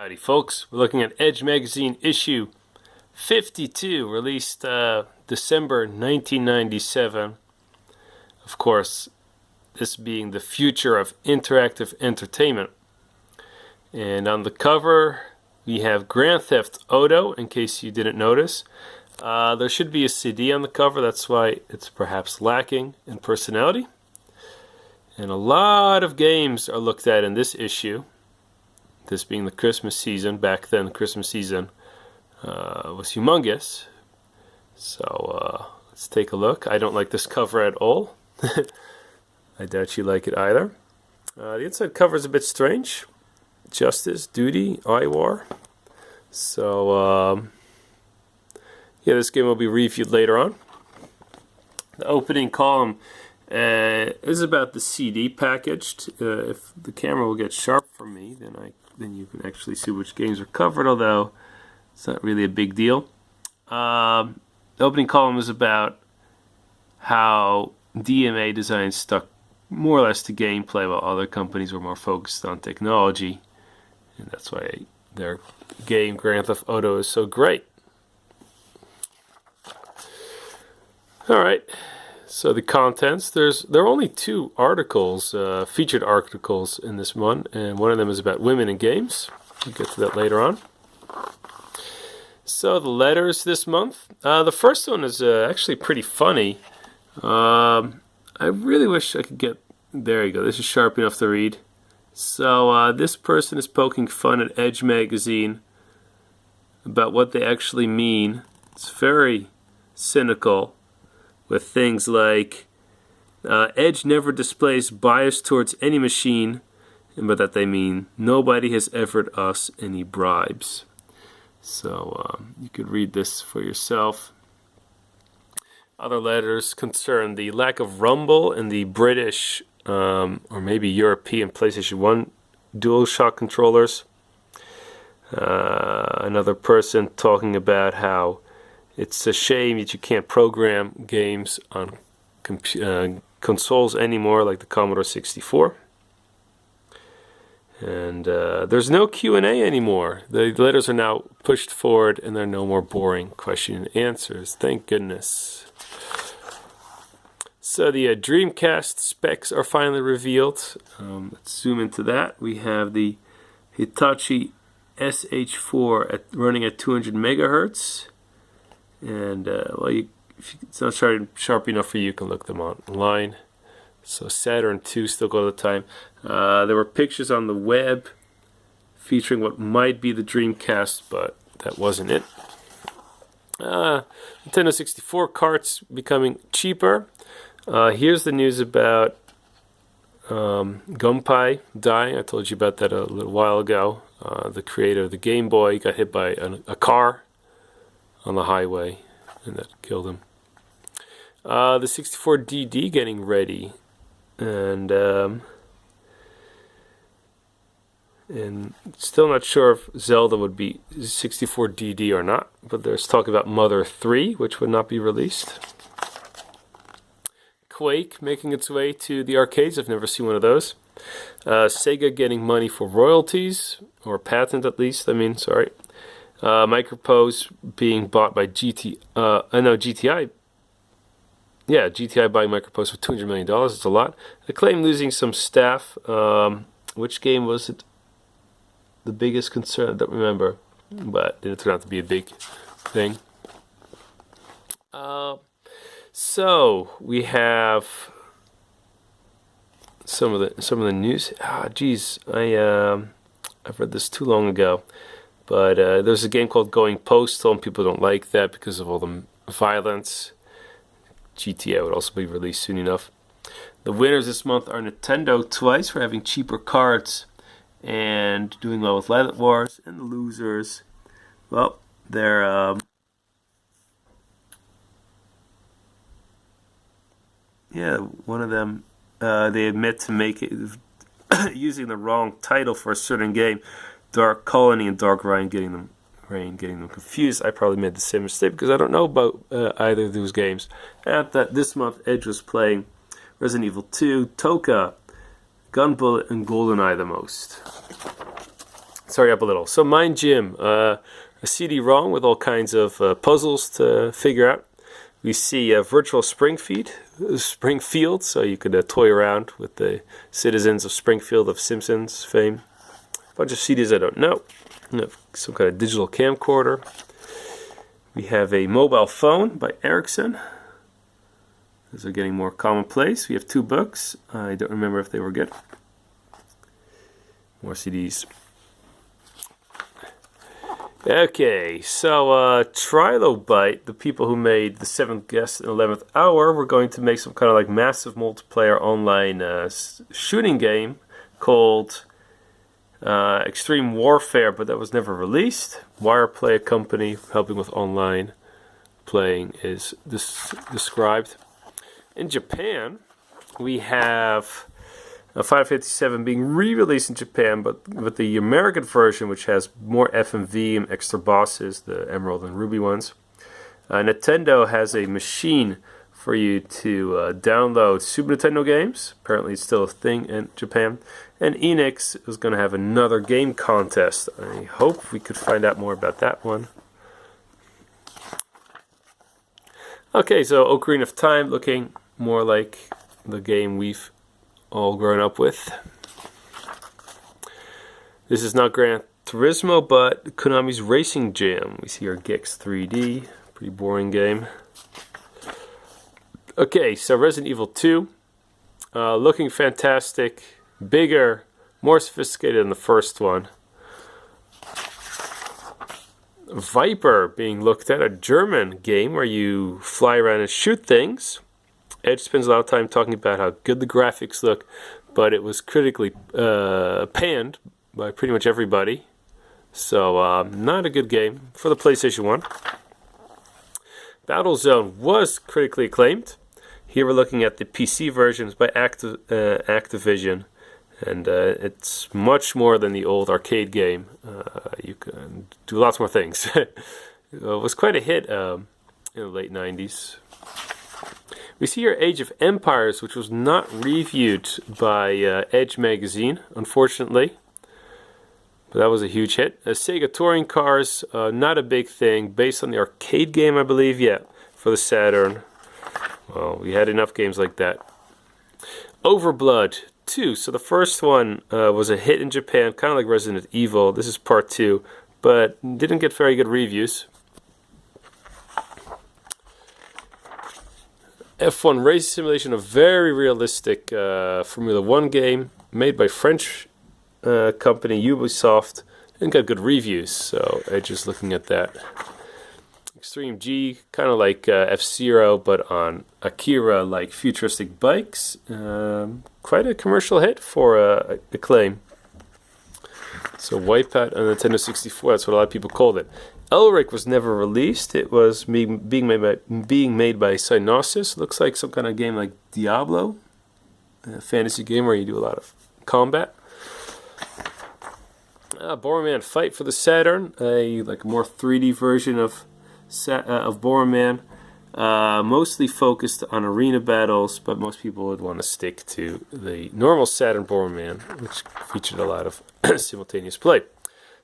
Howdy folks, we're looking at Edge Magazine issue 52, released December 1997. Of course, this being the future of interactive entertainment. And on the cover, we have Grand Theft Auto, in case you didn't notice. There should be a CD on the cover, that's why it's perhaps lacking in personality. And a lot of games are looked at in this issue. This being the Christmas season. Back then the Christmas season was humongous. So let's take a look. I don't like this cover at all. I doubt you like it either. The inside cover is a bit strange. Justice, Duty, IWAR. So yeah, this game will be reviewed later on. The opening column is about the CD packaged. If the camera will get sharp for me, then you can actually see which games are covered, although it's not really a big deal. The opening column is about how DMA Design stuck more or less to gameplay while other companies were more focused on technology. And that's why their game Grand Theft Auto is so great. Alright, so the contents. There are only two articles, featured articles in this one, and one of them is about women in games. We'll get to that later on. So the letters this month. The first one is actually pretty funny. I really wish I could get... There you go, this is sharp enough to read. So this person is poking fun at Edge Magazine about what they actually mean. It's very cynical, with things like Edge never displays bias towards any machine, and by that they mean nobody has offered us any bribes. So you could read this for yourself. Other letters concern the lack of rumble in the British or maybe European PlayStation 1 DualShock controllers. Another person talking about how it's a shame that you can't program games on consoles anymore, like the Commodore 64. And there's no Q&A anymore. The letters are now pushed forward, and there are no more boring question and answers. Thank goodness. So the Dreamcast specs are finally revealed. Let's zoom into that. We have the Hitachi SH4 running at 200 megahertz. And well, if it's not sharp enough for you, you can look them online. So Saturn II still got the time. There were pictures on the web featuring what might be the Dreamcast, but that wasn't it. Nintendo 64 carts becoming cheaper. Here's the news about Gunpei dying. I told you about that a little while ago. The creator of the Game Boy got hit by a car on the highway, and that killed him. The 64DD getting ready, and still not sure if Zelda would be 64DD or not, but there's talk about Mother 3, which would not be released. Quake making its way to the arcades. I've never seen one of those. Sega getting money for royalties, or patent at least, sorry. Microprose being bought by GTI. Yeah, GTI buying Microprose for $200 million. It's a lot. Acclaim losing some staff. Which game was it? The biggest concern? I don't remember. But it didn't turn out to be a big thing. So we have some of the news. Geez, I've read this too long ago. But there's a game called Going Postal, and people don't like that because of all the violence. GTA would also be released soon enough. The winners this month are Nintendo twice for having cheaper cards and doing well with Lylat Wars, and the losers, well, they're yeah, one of them they admit to make it using the wrong title for a certain game. Dark Colony and Dark Reign getting them confused. I probably made the same mistake because I don't know about either of those games. And this month, Edge was playing Resident Evil 2, Toka, Gunbullet, and GoldenEye the most. Sorry, up a little. So Mind Gym, a CD-ROM with all kinds of puzzles to figure out. We see a virtual Springfield, so you could toy around with the citizens of Springfield of Simpsons fame. A bunch of CDs I don't know. Some kind of digital camcorder. We have a mobile phone by Ericsson. Those are getting more commonplace. We have 2 books. I don't remember if they were good. More CDs. Okay, so Trilobyte, the people who made The Seventh Guest and 11th Hour, were going to make some kind of like massive multiplayer online shooting game called Extreme Warfare, but that was never released. Wireplay, a company helping with online playing, is described. In Japan, we have Final Fantasy 7 being re-released in Japan, but with the American version, which has more FMV and extra bosses, the Emerald and Ruby ones. Nintendo has a machine for you to download Super Nintendo games. Apparently it's still a thing in Japan. And Enix is going to have another game contest. I hope we could find out more about that one. Okay, so Ocarina of Time looking more like the game we've all grown up with. This is not Gran Turismo, but Konami's Racing Jam. We see our Gex 3D, pretty boring game. Okay, so Resident Evil 2, looking fantastic, bigger, more sophisticated than the first one. Viper being looked at, a German game where you fly around and shoot things. Edge spends a lot of time talking about how good the graphics look, but it was critically panned by pretty much everybody. So, not a good game for the PlayStation 1. Battlezone was critically acclaimed. Here we're looking at the PC versions by Activision, and it's much more than the old arcade game. You can do lots more things. It was quite a hit in the late 90s. We see here Age of Empires, which was not reviewed by Edge magazine, unfortunately. But that was a huge hit. Sega Touring Cars, not a big thing, based on the arcade game, I believe, for the Saturn. Well, we had enough games like that. Overblood 2. So the first one was a hit in Japan, kind of like Resident Evil. This is part 2, but didn't get very good reviews. F1 Race Simulation, a very realistic Formula 1 game made by French company Ubisoft, and got good reviews, so I'm just looking at that. Extreme G, kind of like F-Zero, but on Akira-like futuristic bikes. Quite a commercial hit for Acclaim. So Wipeout on Nintendo 64, that's what a lot of people called it. Elric was never released. It was being made by Psygnosis. Looks like some kind of game like Diablo, a fantasy game where you do a lot of combat. Bomberman Fight for the Saturn, a more 3D version of Bomberman, mostly focused on arena battles, but most people would want to stick to the normal Saturn Bomberman, which featured a lot of simultaneous play.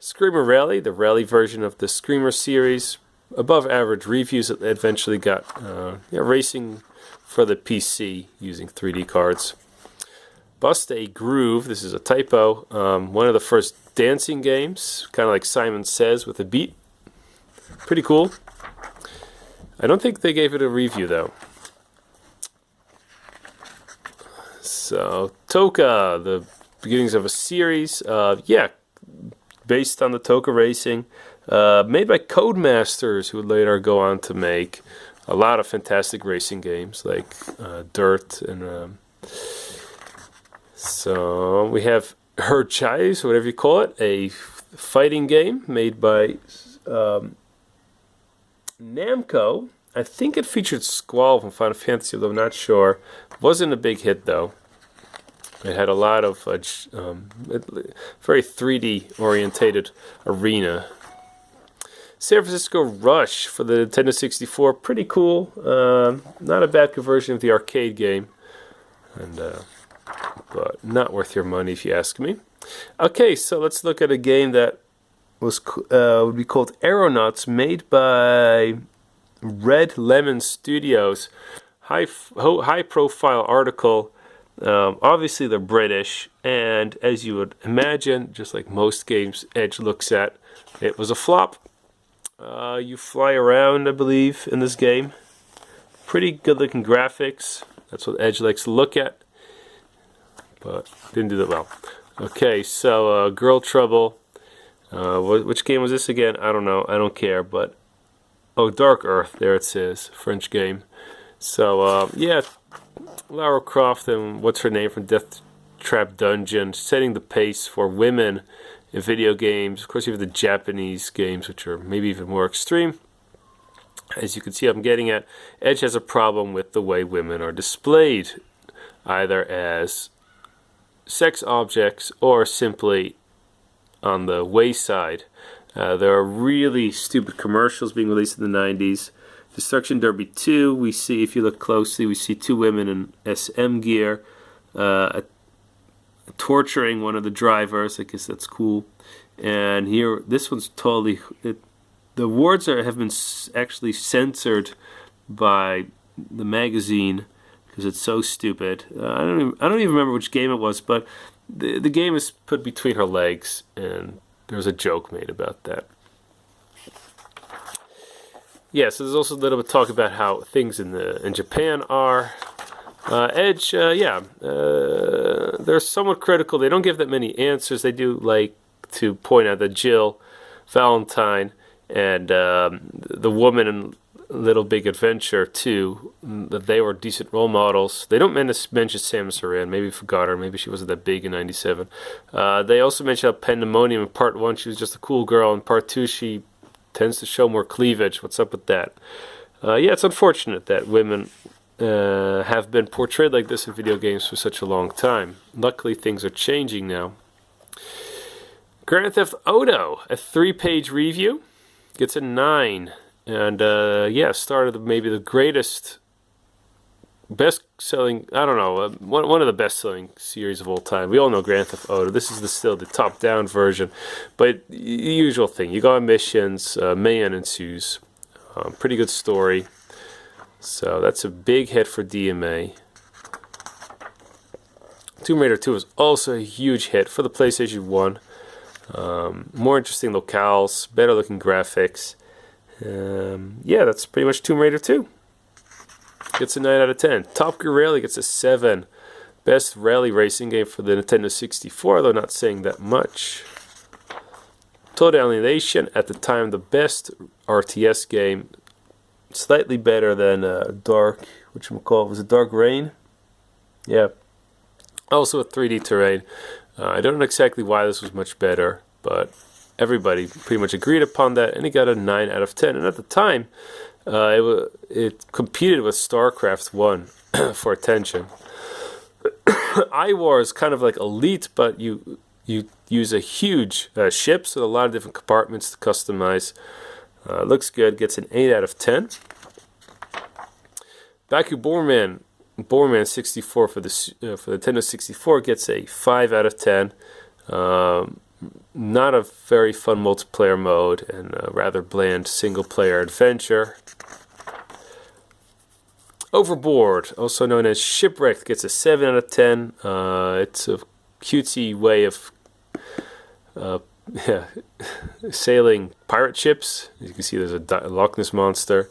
Screamer Rally, the rally version of the Screamer series, above average reviews. That eventually got racing for the PC using 3D cards. Bust a Groove, this is a typo, one of the first dancing games, kind of like Simon Says with a beat. Pretty cool. I don't think they gave it a review though. So, Toka, the beginnings of a series, based on the Toka Racing, made by Codemasters, who would later go on to make a lot of fantastic racing games like Dirt and so we have Herchais, whatever you call it, a fighting game made by Namco. I think it featured Squall from Final Fantasy, although I'm not sure. Wasn't a big hit though. It had a lot of very 3D orientated arena. San Francisco Rush for the Nintendo 64, pretty cool. Not a bad conversion of the arcade game, and but not worth your money if you ask me. Okay, so let's look at a game that would be called Aeronauts, made by Red Lemon Studios. High profile article. Obviously they're British, and as you would imagine, just like most games Edge looks at, it was a flop. You fly around, I believe, in this game. Pretty good looking graphics. That's what Edge likes to look at, but didn't do that well. Okay, so Girl Trouble. Which game was this again? I don't know. I don't care. But oh, Dark Earth. There it says. French game. So yeah, Lara Croft and what's her name from Death Trap Dungeon, setting the pace for women in video games. Of course, you have the Japanese games, which are maybe even more extreme. As you can see, I'm getting at, Edge has a problem with the way women are displayed, either as sex objects or simply on the wayside. There are really stupid commercials being released in the 90s. Destruction Derby 2, we see, if you look closely, we see two women in SM gear torturing one of the drivers. I guess that's cool. And here, this one's totally... the words have been actually censored by the magazine because it's so stupid. I don't even remember which game it was, but the game is put between her legs, and there's a joke made about that. Yeah, so there's also a little bit of talk about how things in Japan are. Edge, they're somewhat critical. They don't give that many answers. They do like to point out that Jill Valentine and the woman in Little Big Adventure 2, that they were decent role models. They don't mention Samus Aran. Maybe forgot her. Maybe she wasn't that big in '97. They also mention how Pandemonium in Part 1, she was just a cool girl. In Part 2, she tends to show more cleavage. What's up with that? Yeah, it's unfortunate that women have been portrayed like this in video games for such a long time. Luckily, things are changing now. Grand Theft Auto, a 3-page review, gets a 9. And yeah, started maybe the greatest, best-selling, I don't know, one of the best-selling series of all time. We all know Grand Theft Auto. This is still the top-down version, but the usual thing. You go on missions, mayhem ensues. Pretty good story. So that's a big hit for DMA. Tomb Raider 2 was also a huge hit for the PlayStation 1. More interesting locales, better-looking graphics. Yeah, that's pretty much Tomb Raider 2. Gets a 9 out of 10. Top Gear Rally gets a 7. Best rally racing game for the Nintendo 64, though not saying that much. Total Annihilation, at the time, the best RTS game. Slightly better than Dark, whatchamacallit, was it Dark Reign? Yeah. Also a 3D terrain. I don't know exactly why this was much better, but everybody pretty much agreed upon that, and it got a 9 out of 10. And at the time, it competed with StarCraft 1 for attention. iWar is kind of like Elite, but you use a huge ship, so a lot of different compartments to customize. Looks good, gets an 8 out of 10. Baku Borman 64 for the Nintendo 64 gets a 5 out of 10. Not a very fun multiplayer mode, and a rather bland single-player adventure. Overboard, also known as Shipwrecked, gets a 7 out of 10. It's a cutesy way of sailing pirate ships. As you can see, there's a Loch Ness monster.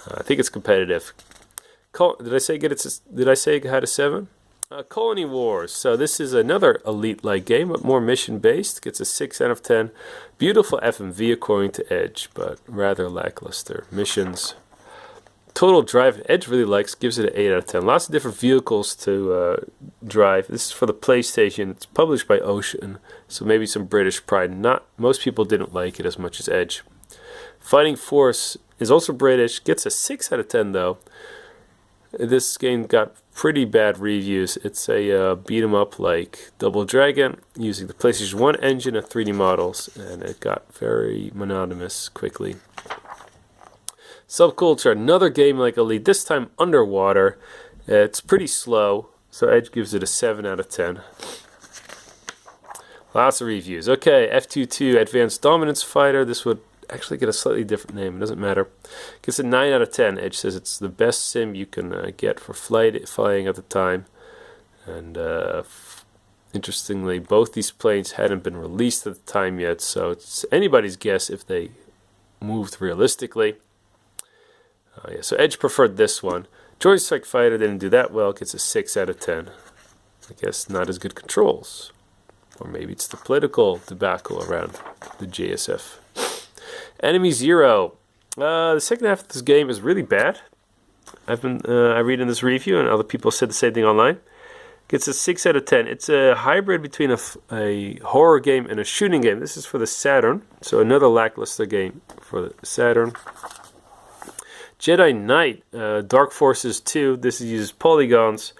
I think it's competitive. Did I say it had a 7? Colony Wars. So this is another Elite-like game, but more mission-based. Gets a 6 out of 10. Beautiful FMV according to Edge, but rather lackluster missions. Total Drive, Edge really likes, gives it an 8 out of 10. Lots of different vehicles to drive. This is for the PlayStation. It's published by Ocean, so maybe some British pride. Most people didn't like it as much as Edge. Fighting Force is also British. Gets a 6 out of 10 though. This game got pretty bad reviews. It's a beat 'em up like Double Dragon, using the PlayStation 1 engine and 3D models, and it got very monotonous quickly. Subculture, another game like Elite, this time underwater. It's pretty slow, so Edge gives it a 7 out of 10. Lots of reviews. Okay, F22 Advanced Dominance Fighter. This would actually get a slightly different name. It doesn't matter. Gets a 9 out of 10. Edge says it's the best sim you can get for flying at the time. And interestingly, both these planes hadn't been released at the time yet, so it's anybody's guess if they moved realistically. Yeah, so Edge preferred this one. Joint Strike Fighter didn't do that well. Gets a 6 out of 10. I guess not as good controls. Or maybe it's the political debacle around the JSF. Enemy Zero. The second half of this game is really bad. I read in this review, and other people said the same thing online. Gets a 6 out of 10. It's a hybrid between a horror game and a shooting game. This is for the Saturn, so another lackluster game for the Saturn. Jedi Knight, Dark Forces 2. This uses polygons.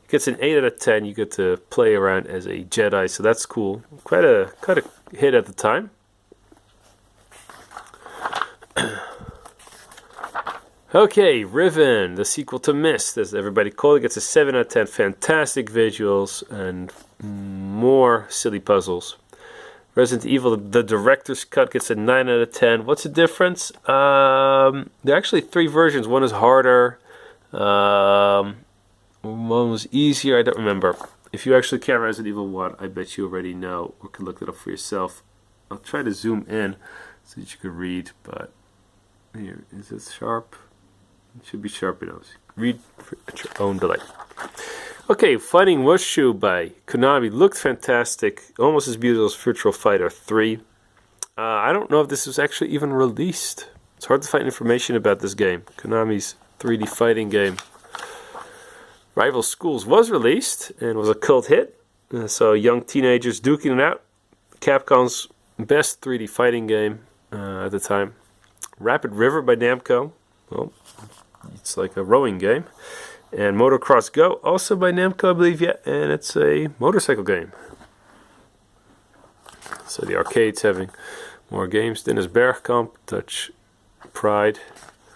Gets an 8 out of 10. You get to play around as a Jedi, so that's cool. Quite a hit at the time. Okay, Riven, the sequel to Myst, as everybody called it, gets a 7 out of 10. Fantastic visuals and more silly puzzles. Resident Evil, the director's cut, gets a 9 out of 10. What's the difference? There are actually 3 versions. One is harder. One was easier. I don't remember. If you actually count Resident Evil 1, I bet you already know or can look it up for yourself. I'll try to zoom in so that you can read, but here, is this sharp? It should be sharp enough. Read at your own delight. Okay, Fighting Wushu by Konami looked fantastic, almost as beautiful as Virtual Fighter 3. I don't know if this was actually even released. It's hard to find information about this game. Konami's 3D fighting game. Rival Schools was released and was a cult hit. So young teenagers duking it out. Capcom's best 3D fighting game at the time. Rapid River by Namco. Well, it's like a rowing game. And Motocross Go, also by Namco, I believe, yeah, and it's a motorcycle game. So the arcade's having more games. Dennis Bergkamp, Dutch Pride,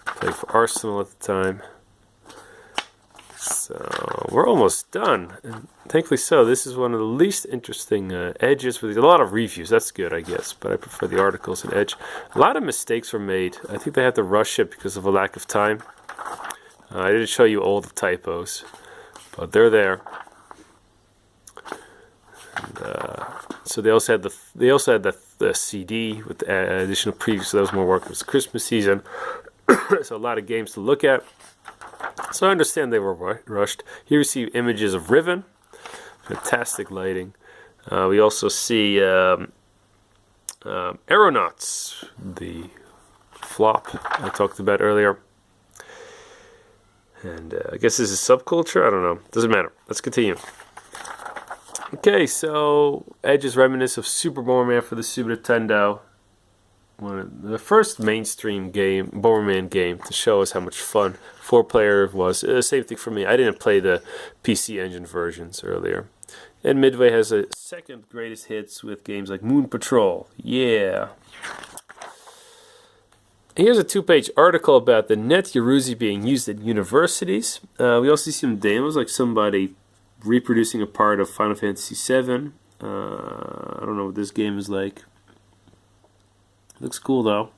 played for Arsenal at the time. So we're almost done, and thankfully so. This is one of the least interesting Edges with a lot of reviews. That's good, I guess, but I prefer the articles in Edge. A lot of mistakes were made. I think they had to rush it because of a lack of time. I didn't show you all the typos, but they're there. And, so they also had the CD with the additional previews. So that was more work. It was Christmas season, so a lot of games to look at. So I understand they were rushed. Here we see images of Riven, fantastic lighting. We also see Aeronauts, the flop I talked about earlier. And I guess this is subculture? I don't know. Doesn't matter. Let's continue. Okay, so Edge is reminiscent of Super Bomberman for the Super Nintendo. One of the first mainstream game, Bomberman game, to show us how much fun 4-player was. Same thing for me. I didn't play the PC Engine versions earlier. And Midway has a second greatest hits with games like Moon Patrol. Yeah. Here's a 2-page article about the Net Yaruzi being used at universities. We also see some demos, like somebody reproducing a part of Final Fantasy VII. I don't know what this game is like. Looks cool though.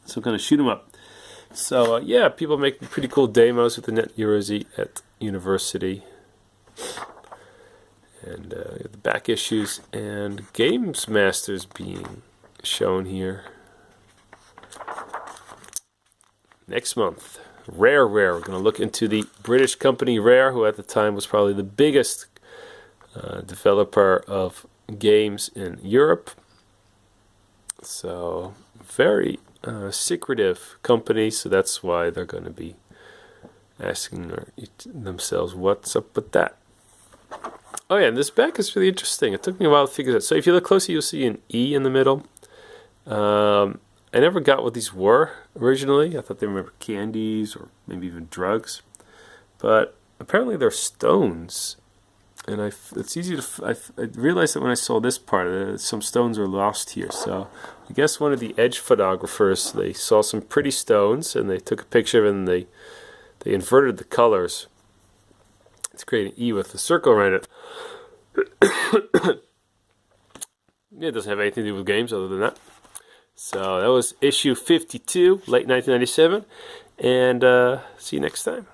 So kind of shoot 'em up. So yeah, people make pretty cool demos with the Net Yaruzi at university. And the back issues and Games Masters being shown here. Next month, Rare. We're going to look into the British company Rare, who at the time was probably the biggest developer of games in Europe. So, very secretive company, so that's why they're going to be asking themselves, what's up with that? Oh yeah, and this back is really interesting. It took me a while to figure that out. So if you look closely, you'll see an E in the middle. I never got what these were originally. I thought they were candies or maybe even drugs. But apparently they're stones. And it's easy to... I realized that when I saw this part, some stones are lost here. So I guess one of the Edge photographers, they saw some pretty stones and they took a picture of it and they inverted the colors to create an E with a circle around it. it doesn't have anything to do with games other than that. So that was issue 52, late 1997, and see you next time.